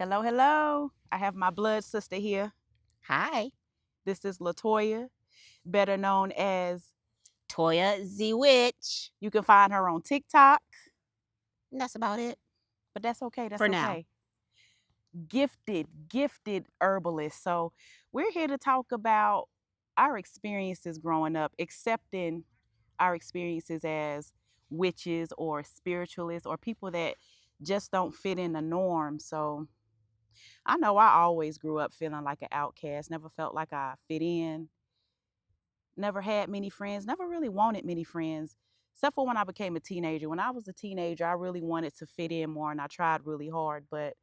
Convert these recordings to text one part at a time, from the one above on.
Hello, hello. I have my blood sister here. Hi, This is Latoya, better known as, Toya Z Witch. you can find her on TikTok, And that's about it but that's okay. That's for now. okay. Gifted herbalist. So, we're here to talk about our experiences growing up, accepting our experiences as witches or spiritualists or people that just don't fit in the norm. So, I know I always grew up feeling like an outcast, never felt like I fit in, never had many friends, never really wanted many friends, except for when I became a teenager. When I was a teenager, I really wanted to fit in more and I tried really hard. But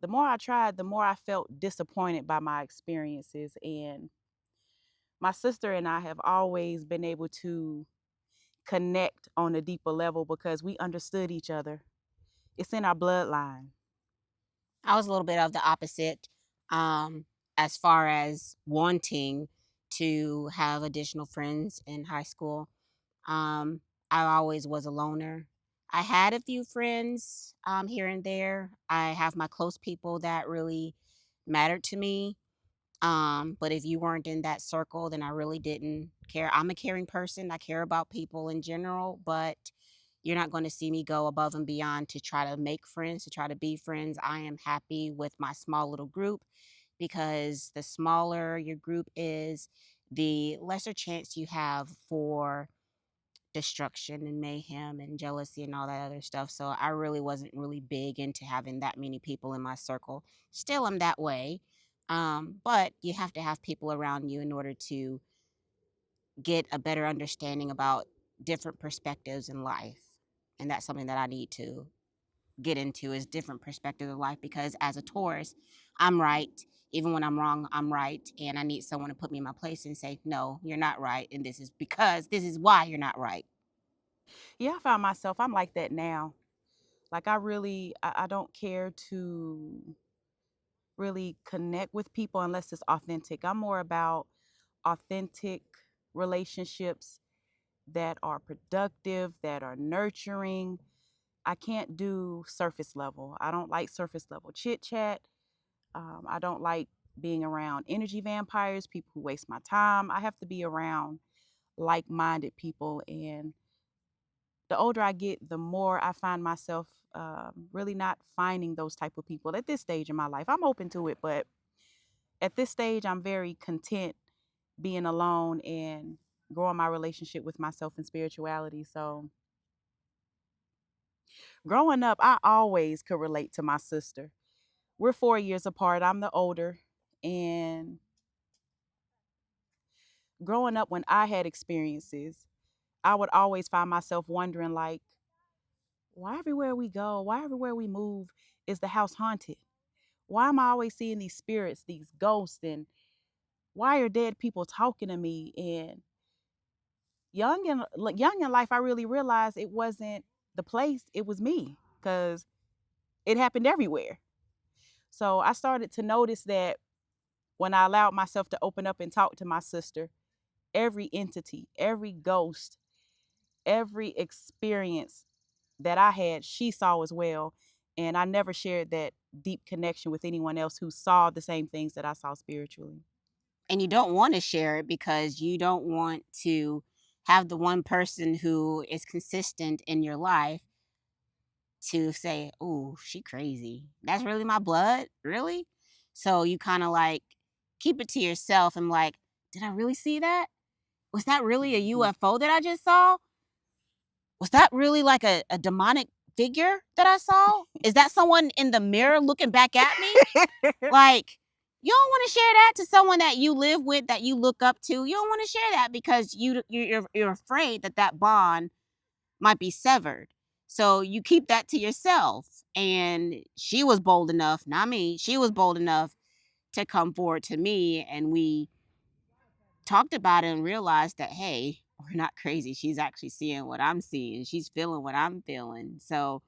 the more I tried, the more I felt disappointed by my experiences. And my sister and I have always been able to connect on a deeper level because we understood each other. It's in our bloodline. I was a little bit of the opposite um, as far as wanting to have additional friends in high school. Um, I always was a loner. I had a few friends here and there. I have my close people that really mattered to me. But if you weren't in that circle, then I really didn't care. I'm a caring person. I care about people in general, but you're not going to see me go above and beyond to try to make friends, to try to be friends. I am happy with my small little group because the smaller your group is, the lesser chance you have for destruction and mayhem and jealousy and all that other stuff. So I really wasn't really big into having that many people in my circle. Still am that way. But you have to have people around you in order to get a better understanding about different perspectives in life. And that's something that I need to get into is different perspectives of life because as a Taurus, I'm right. Even when I'm wrong, I'm right. And I need someone to put me in my place and say, no, you're not right. And this is because this is why you're not right. Yeah, I found myself, I'm like that now. Like I don't care to really connect with people unless it's authentic. I'm more about authentic relationships that are productive, that are nurturing. I can't do surface level. I don't like surface level chit chat. I don't like being around energy vampires, people who waste my time. I have to be around like minded people. And the older I get, the more I find myself really not finding those type of people at this stage in my life. I'm open to it, but at this stage, I'm very content being alone and growing my relationship with myself and spirituality. So, growing up, I always could relate to my sister. We're 4 years apart. I'm the older. And growing up, when I had experiences, I would always find myself wondering, like, why everywhere we go, why everywhere we move, is the house haunted? Why am I always seeing these spirits, these ghosts, and why are dead people talking to me? And young in life, I really realized it wasn't the place, it was me, because it happened everywhere. So I started to notice that when I allowed myself to open up and talk to my sister, every entity, every ghost, every experience that I had, she saw as well. And I never shared that deep connection with anyone else who saw the same things that I saw spiritually. And you don't want to share it because you don't want to have the one person who is consistent in your life to say, "Oh, she crazy. That's really my blood, really." So you kind of like keep it to yourself and like, did I really see that? Was that really a Mhm. UFO that I just saw? Was that really like a demonic figure that I saw? Is that someone in the mirror looking back at me? Like, you don't want to share that to someone that you live with, that you look up to. You don't want to share that because you're afraid that that bond might be severed. So you keep that to yourself. And she was bold enough, not me. She was bold enough to come forward to me, and we talked about it and realized that hey, we're not crazy. She's actually seeing what I'm seeing. She's feeling what I'm feeling. So,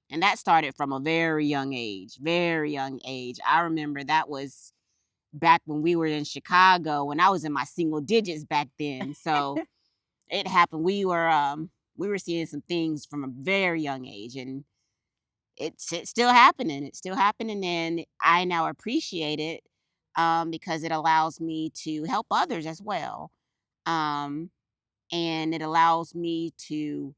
and that started from a very young age. Very young age. I remember that was back when we were in Chicago when I was in my single digits back then. So it happened. We were seeing some things from a very young age, and it's still happening. It's still happening, and I now appreciate it, because it allows me to help others as well. Um, and it allows me to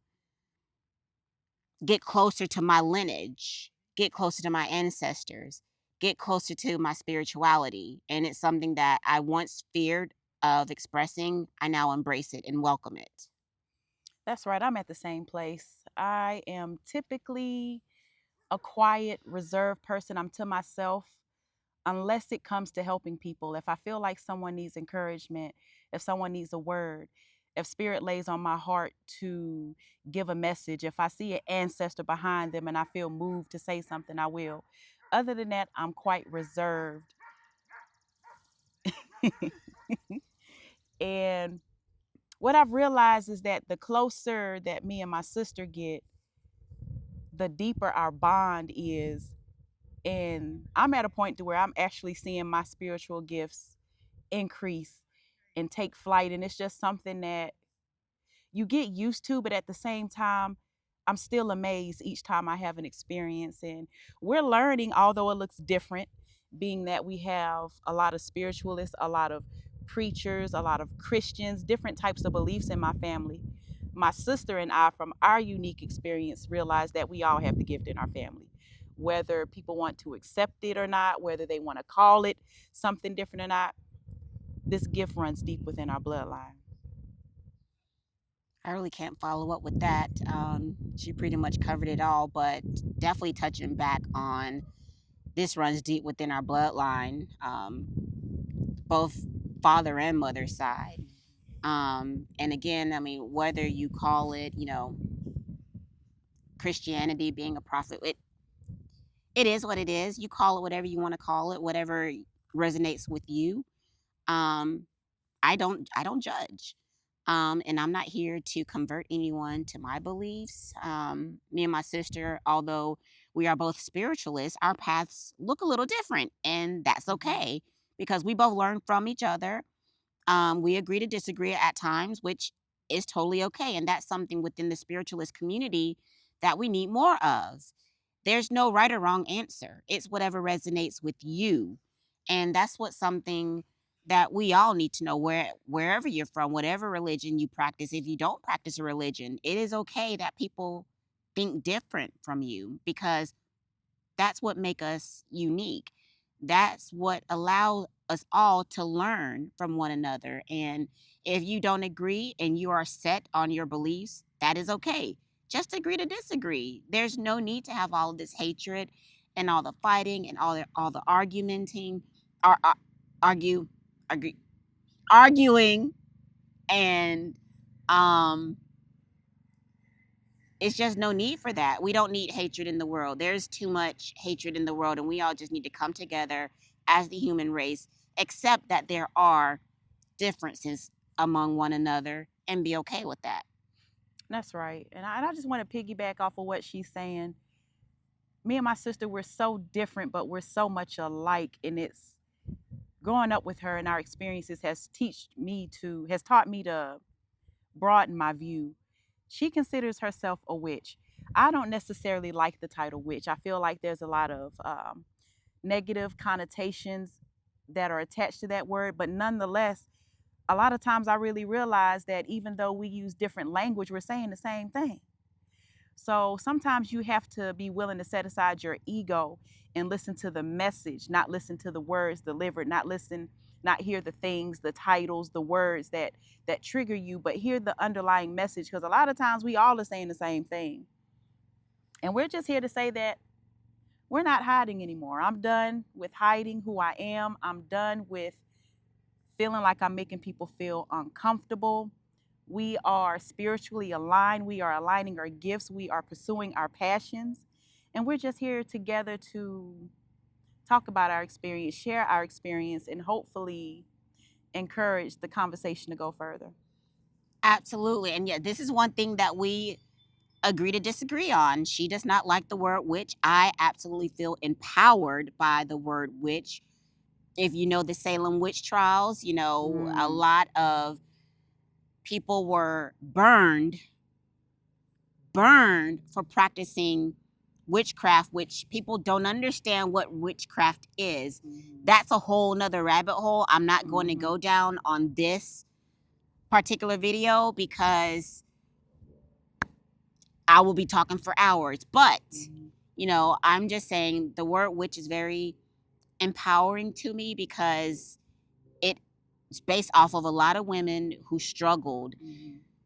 get closer to my lineage, get closer to my ancestors, get closer to my spirituality. And it's something that I once feared of expressing. I now embrace it and welcome it. That's right. I'm at the same place. I am typically a quiet, reserved person. I'm to myself unless it comes to helping people. If I feel like someone needs encouragement, if someone needs a word, if spirit lays on my heart to give a message, if I see an ancestor behind them and I feel moved to say something, I will. Other than that, I'm quite reserved. And what I've realized is that the closer that me and my sister get, the deeper our bond is. And I'm at a point to where I'm actually seeing my spiritual gifts increase and take flight. And it's just something that you get used to, but at the same time, I'm still amazed each time I have an experience. And we're learning, although it looks different, being that we have a lot of spiritualists, a lot of preachers, a lot of Christians, different types of beliefs in my family. My sister and I, from our unique experience, realized that we all have the gift in our family. Whether people want to accept it or not, whether they want to call it something different or not, this gift runs deep within our bloodline. I really can't follow up with that. She pretty much covered it all, but definitely touching back on this runs deep within our bloodline, both father and mother side. And again, I mean, whether you call it, Christianity being a prophet, it is what it is. You call it whatever you want to call it, whatever resonates with you. Um, I don't judge. And I'm not here to convert anyone to my beliefs. Me and my sister, although we are both spiritualists, our paths look a little different, and that's Mhm. okay because we both learn from each other. We agree to disagree at times, which is totally okay. And that's something within the spiritualist community that we need more of. There's no right or wrong answer. It's whatever resonates with you. And that's what something that we all need to know wherever you're from, whatever religion you practice. If you don't practice a religion, it is okay that people think different from you because that's what make us unique. That's what allow us all to learn from one another. And if you don't agree and you are set on your beliefs, that is okay. Just agree to disagree. There's no need to have all of this hatred and all the fighting and all the argumenting, argue, argue, arguing, and um it's just no need for that. We don't need hatred in the world. There's too much hatred in the world, and we all just need to come together as the human race, accept that there are differences among one another, and be okay with that. That's right. And I just want to piggyback off of what she's saying. Me and my sister, we're so different, but we're so much alike. And it's growing up with her and our experiences has taught me to broaden my view. She considers herself a witch. I don't necessarily like the title witch. I feel like there's a lot of negative connotations that are attached to that word, but nonetheless, a lot of times I really realize that even though we use different language, we're saying the same thing. So sometimes you have to be willing to set aside your ego and listen to the message, not listen to the words delivered, not hear the things, the titles, the words that trigger you, but hear the underlying message. Because a lot of times we all are saying the same thing. And we're just here to say that we're not hiding anymore. I'm done with hiding who I am. I'm done with feeling like I'm making people feel uncomfortable. We are spiritually aligned. We are aligning our gifts. We are pursuing our passions. And we're just here together to talk about our experience, share our experience, and hopefully encourage the conversation to go further. Absolutely. And yeah, this is one thing that we agree to disagree on. She does not like the word witch. I absolutely feel empowered by the word witch. If you know the Salem witch trials, a Mm, lot of people were burned for practicing witchcraft, which people don't understand what witchcraft is. That's a whole nother rabbit hole I'm not going to go down on this particular video because I will be talking for hours. But, I'm just saying the word witch is very empowering to me because it's based off of a lot of women who struggled,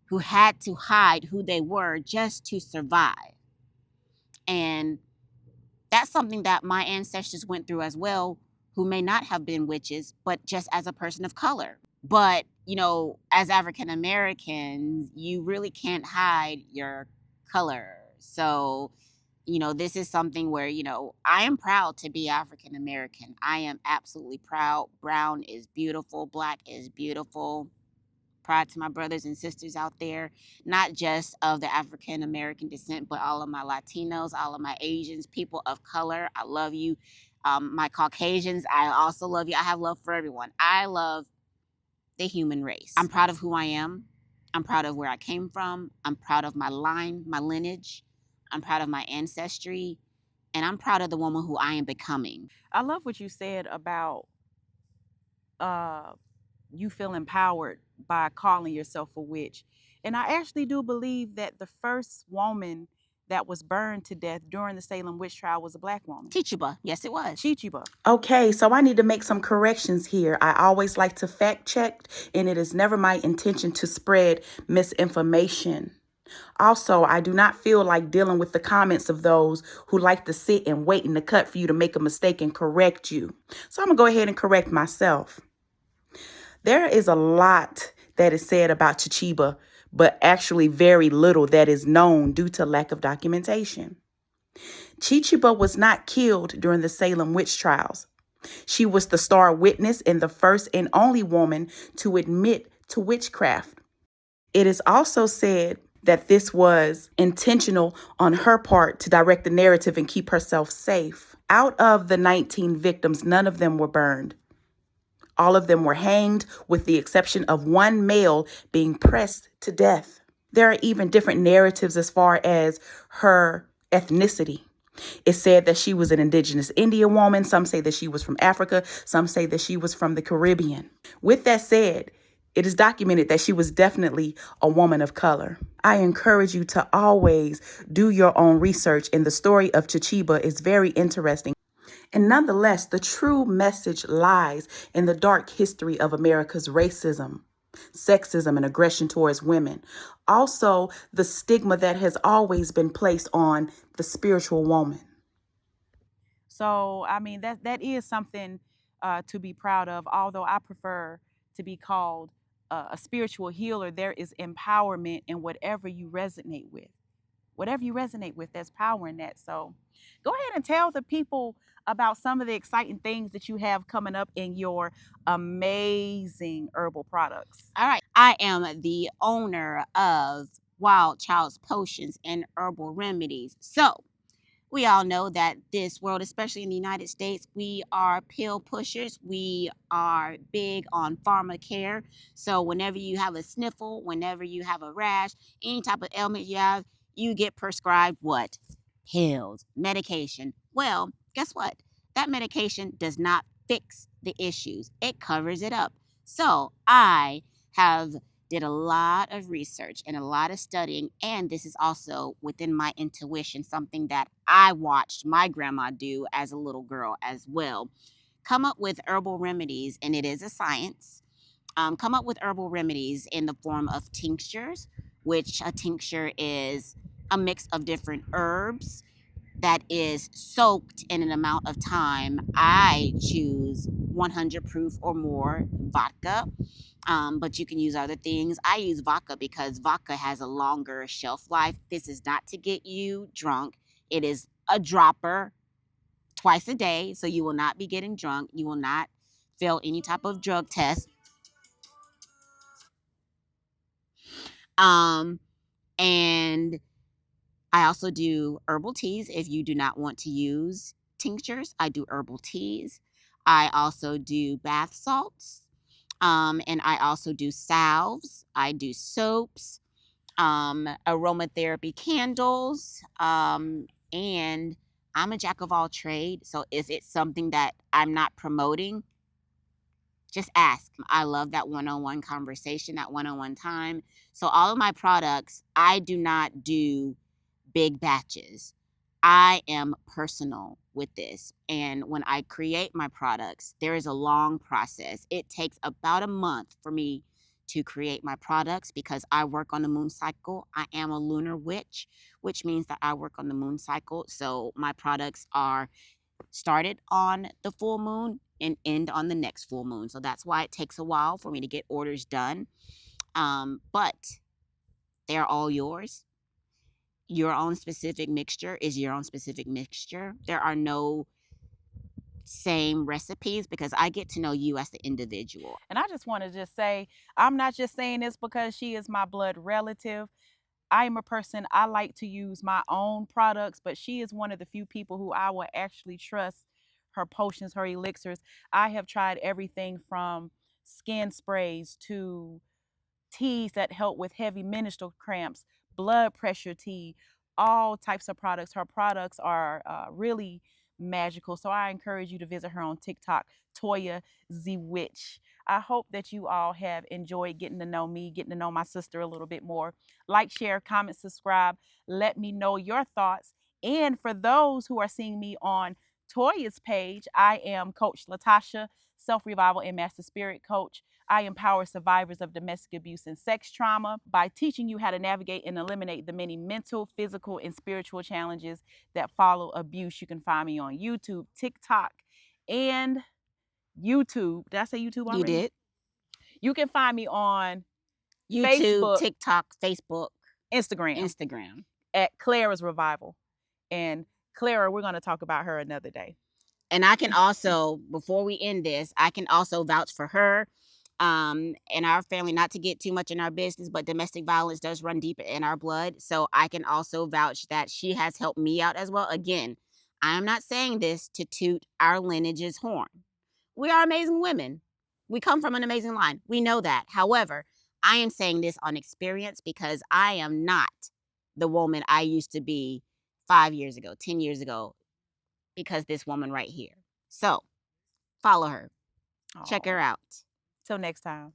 who had to hide who they were just to survive. And that's something that my ancestors went through as well, who may not have been witches, but just as a person of color. But, as African Americans, you really can't hide your color. So, this is something where, I am proud to be African American. I am absolutely proud. Brown is beautiful, black is beautiful. Proud to my brothers and sisters out there, not just of the African American descent, but all of my Latinos, all of my Asians, people of color. I love you. My Caucasians, I also love you. I have love for everyone. I love the human race. I'm proud of who I am. I'm proud of where I came from. I'm proud of my line, my lineage. I'm proud of my ancestry. And I'm proud of the woman who I am becoming. I love what you said about uh, you feel empowered by calling yourself a witch. And I actually do believe that the first woman that was burned to death during the Salem witch trial was a black woman. Chichiba. Yes, it was. Chichiba. Okay, so I need to make some corrections here. I always like to fact check, and it is never my intention to spread misinformation. Also, I do not feel like dealing with the comments of those who like to sit and wait in the cut for you to make a mistake and correct you. So I'm going to go ahead and correct myself. There is a lot that is said about Chichiba, but actually very little that is known due to lack of documentation. Chichiba was not killed during the Salem witch trials. She was the star witness and the first and only woman to admit to witchcraft. It is also said that this was intentional on her part to direct the narrative and keep herself safe. Out of the 19 victims, none of them were burned. All of them were hanged, with the exception of one male being pressed to death. There are even different narratives as far as her ethnicity. It's said that she was an indigenous Indian woman. Some say that she was from Africa. Some say that she was from the Caribbean. With that said, it is documented that she was definitely a woman of color. I encourage you to always do your own research, and the story of Chichiba is very interesting. And nonetheless, the true message lies in the dark history of America's racism, sexism, and aggression towards women. Also, the stigma that has always been placed on the spiritual woman. So, I mean, that is something to be proud of. Although I prefer to be called a spiritual healer, there is empowerment in whatever you resonate with. Whatever you resonate with, there's power in that. So, go ahead and tell the people about some of the exciting things that you have coming up in your amazing herbal products. All right. I am the owner of Wild Child's Potions and Herbal Remedies. So, we all know that this world, especially in the United States, we are pill pushers. We are big on pharmacare. So whenever you have a sniffle, whenever you have a rash, any type of ailment you have, you get prescribed what? Pills, medication. Well, guess what? That medication does not fix the issues. It covers it up. So I have did a lot of research and a lot of studying, and this is also within my intuition, something that I watched my grandma do as a little girl as well. Come up with herbal remedies, and it is a science. Come up with herbal remedies in the form of tinctures, which a tincture is a mix of different herbs that is soaked in an amount of time. I choose 100 proof or more vodka, but you can use other things. I use vodka because vodka has a longer shelf life. This is not to get you drunk. It is a dropper twice a day, so you will not be getting drunk. You will not fail any type of drug test. And I also do herbal teas if you do not want to use tinctures. I do herbal teas. I also do bath salts. And I also do salves. I do soaps, aromatherapy candles, And I'm a jack of all trade. So if it's something that I'm not promoting, just ask. I love that one-on-one conversation, that one-on-one time. So all of my products, I do not do big batches. I am personal with this. And when I create my products, there is a long process. It takes about a month for me to create my products because I work on the moon cycle. I am a lunar witch, which means that I work on the moon cycle. So my products are started on the full moon and end on the next full moon. So that's why it takes a while for me to get orders done. But they're all yours. Your own specific mixture is your own specific mixture. There are no same recipes because I get to know you as the individual. And I just want to just say, I'm not just saying this because she is my blood relative. I am a person, I like to use my own products, but she is one of the few people who I will actually trust her potions, her elixirs. I have tried everything from skin sprays to teas that help with heavy menstrual cramps, blood pressure tea, all types of products. Her products are really magical. So I encourage you to visit her on TikTok, Toya Z Witch. I hope that you all have enjoyed getting to know me, getting to know my sister a little bit more. Like, share, comment, subscribe. Let me know your thoughts. And for those who are seeing me on Toya's page, I am Coach Latasha, Self Revival and Master Spirit Coach. I empower survivors of domestic abuse and sex trauma by teaching you how to navigate and eliminate the many mental, physical, and spiritual challenges that follow abuse. You can find me on YouTube, TikTok, and YouTube. Did I say YouTube You already? did? You can find me on YouTube, Facebook, TikTok, Facebook, Instagram Instagram. at Clara's Revival. And Clara, we're going to talk about her another day. And I can also, before we end this, I can also vouch for her and our family, not to get too much in our business, but domestic violence does run deep in our blood. So I can also vouch that she has helped me out as well. Again, I am not saying this to toot our lineage's horn. We are amazing women. We come from an amazing line. We know that. However, I am saying this on experience because I am not the woman I used to be 5 years ago, 10 years ago, because this woman right here. So follow her. Check her Oh, out. till next time.